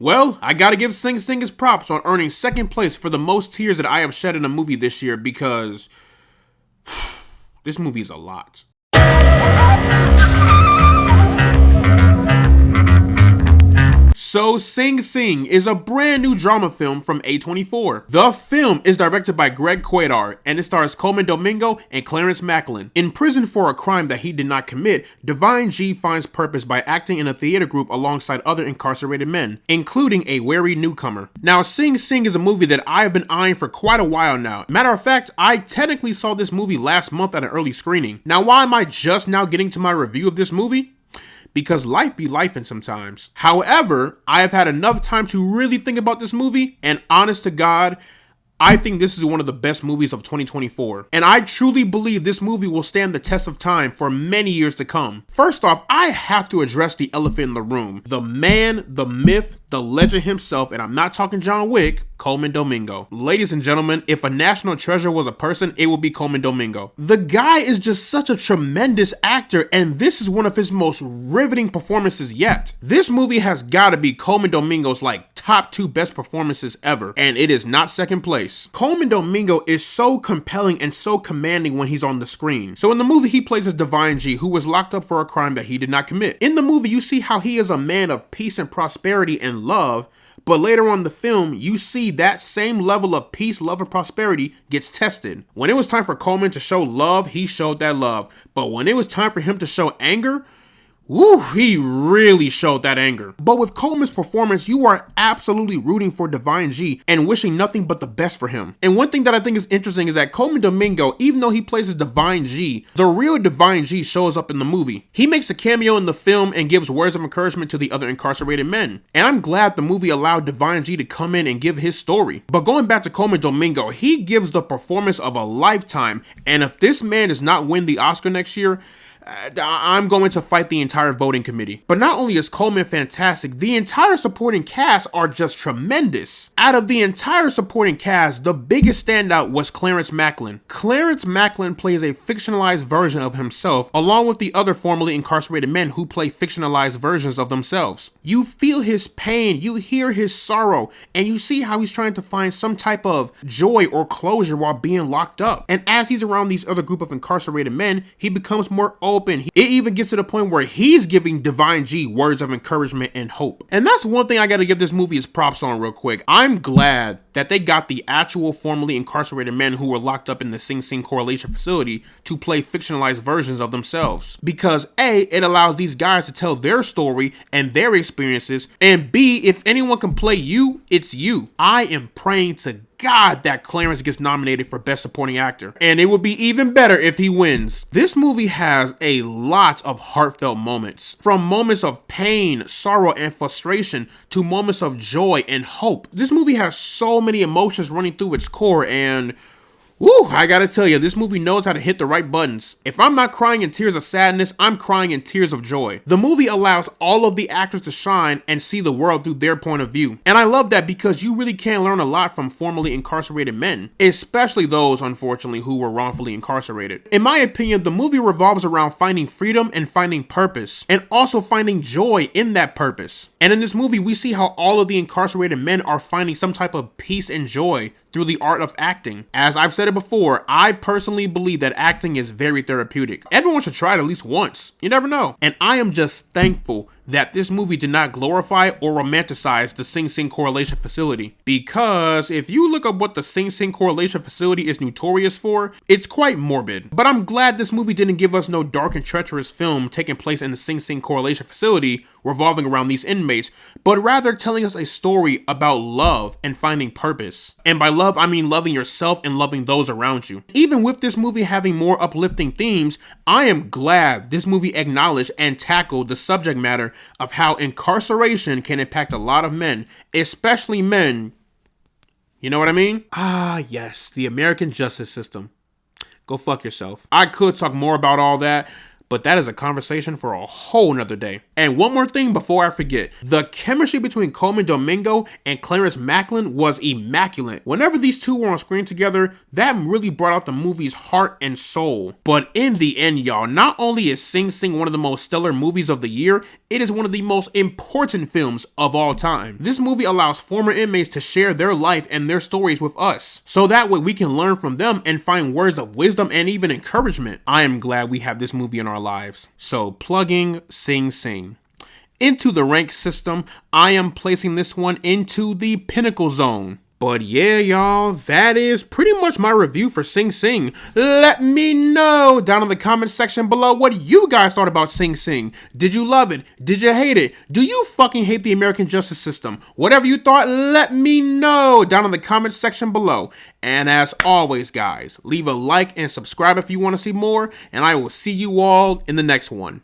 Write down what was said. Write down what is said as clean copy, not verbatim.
Well, I gotta give Sing Sing his props on earning second place for the most tears that I have shed in a movie this year, because this movie's a lot. So Sing Sing is a brand new drama film from A24. The film is directed by Greg Quaidar, and it stars Coleman Domingo and Clarence Macklin. In prison for a crime that he did not commit, Divine G finds purpose by acting in a theater group alongside other incarcerated men, including a wary newcomer. Now, Sing Sing is a movie that I have been eyeing for quite a while now. Matter of fact, I technically saw this movie last month at an early screening. Now, why am I just now getting to my review of this movie? Because life be lifing sometimes. However, I have had enough time to really think about this movie, and honest to God, I think this is one of the best movies of 2024. And I truly believe this movie will stand the test of time for many years to come. First off, I have to address the elephant in the room. The man, the myth, the legend himself, and I'm not talking John Wick, Coleman Domingo. Ladies and gentlemen, if a national treasure was a person, it would be Coleman Domingo. The guy is just such a tremendous actor, and this is one of his most riveting performances yet. This movie has got to be Coleman Domingo's top 2 best performances ever, and it is not second place. Coleman Domingo is so compelling and so commanding when he's on the screen. So in the movie, he plays as Divine G, who was locked up for a crime that he did not commit. In the movie, you see how he is a man of peace and prosperity and love, but later on in the film, you see that same level of peace, love, and prosperity gets tested. When it was time for Coleman to show love, he showed that love. But when it was time for him to show anger, woo, he really showed that anger. But with Coleman's performance, you are absolutely rooting for Divine G and wishing nothing but the best for him. And one thing that I think is interesting is that Coleman Domingo, even though he plays as Divine G, the real Divine G shows up in the movie. He makes a cameo in the film and gives words of encouragement to the other incarcerated men. And I'm glad the movie allowed Divine G to come in and give his story. But going back to Coleman Domingo, he gives the performance of a lifetime. And if this man does not win the Oscar next year, I'm going to fight the entire voting committee. But not only is Coleman fantastic, the entire supporting cast are just tremendous. Out of the entire supporting cast, the biggest standout was Clarence Macklin. Clarence Macklin plays a fictionalized version of himself, along with the other formerly incarcerated men who play fictionalized versions of themselves. You feel his pain, you hear his sorrow, and you see how he's trying to find some type of joy or closure while being locked up. And as he's around these other group of incarcerated men, he becomes more open. It even gets to the point where he's giving Divine G words of encouragement and hope. And that's one thing I gotta give this movie his props on real quick. I'm glad that they got the actual formerly incarcerated men who were locked up in the Sing Sing correlation facility to play fictionalized versions of themselves. Because A, it allows these guys to tell their story and their experiences, and B, if anyone can play you, it's you. I am praying to God that Clarence gets nominated for Best Supporting Actor. And it would be even better if he wins. This movie has a lot of heartfelt moments. From moments of pain, sorrow, and frustration to moments of joy and hope. This movie has so many emotions running through its core, and woo, I gotta tell you, this movie knows how to hit the right buttons. If I'm not crying in tears of sadness, I'm crying in tears of joy. The movie allows all of the actors to shine and see the world through their point of view. And I love that because you really can learn a lot from formerly incarcerated men, especially those, unfortunately, who were wrongfully incarcerated. In my opinion, the movie revolves around finding freedom and finding purpose, and also finding joy in that purpose. And in this movie, we see how all of the incarcerated men are finding some type of peace and joy through the art of acting. As I've said it before, I personally believe that acting is very therapeutic. Everyone should try it at least once. You never know. And I am just thankful that this movie did not glorify or romanticize the Sing Sing correlation facility. Because if you look up what the Sing Sing correlation facility is notorious for, it's quite morbid. But I'm glad this movie didn't give us no dark and treacherous film taking place in the Sing Sing correlation facility revolving around these inmates, but rather telling us a story about love and finding purpose. And by love, I mean loving yourself and loving those around you. Even with this movie having more uplifting themes, I am glad this movie acknowledged and tackled the subject matter of how incarceration can impact a lot of men, especially men. You know what I mean? Ah, yes, the American justice system. Go fuck yourself. I could talk more about all that, but that is a conversation for a whole nother day. And one more thing before I forget, the chemistry between Coleman Domingo and Clarence Macklin was immaculate. Whenever these two were on screen together, that really brought out the movie's heart and soul. But in the end, y'all, not only is Sing Sing one of the most stellar movies of the year, it is one of the most important films of all time. This movie allows former inmates to share their life and their stories with us, so that way we can learn from them and find words of wisdom and even encouragement. I am glad we have this movie in our lives. So plugging Sing Sing. Into the rank system, I am placing this one into the pinnacle zone. But yeah, y'all, that is pretty much my review for Sing Sing. Let me know down in the comment section below what you guys thought about Sing Sing. Did you love it? Did you hate it? Do you fucking hate the American justice system? Whatever you thought, let me know down in the comment section below. And as always, guys, leave a like and subscribe if you want to see more, and I will see you all in the next one.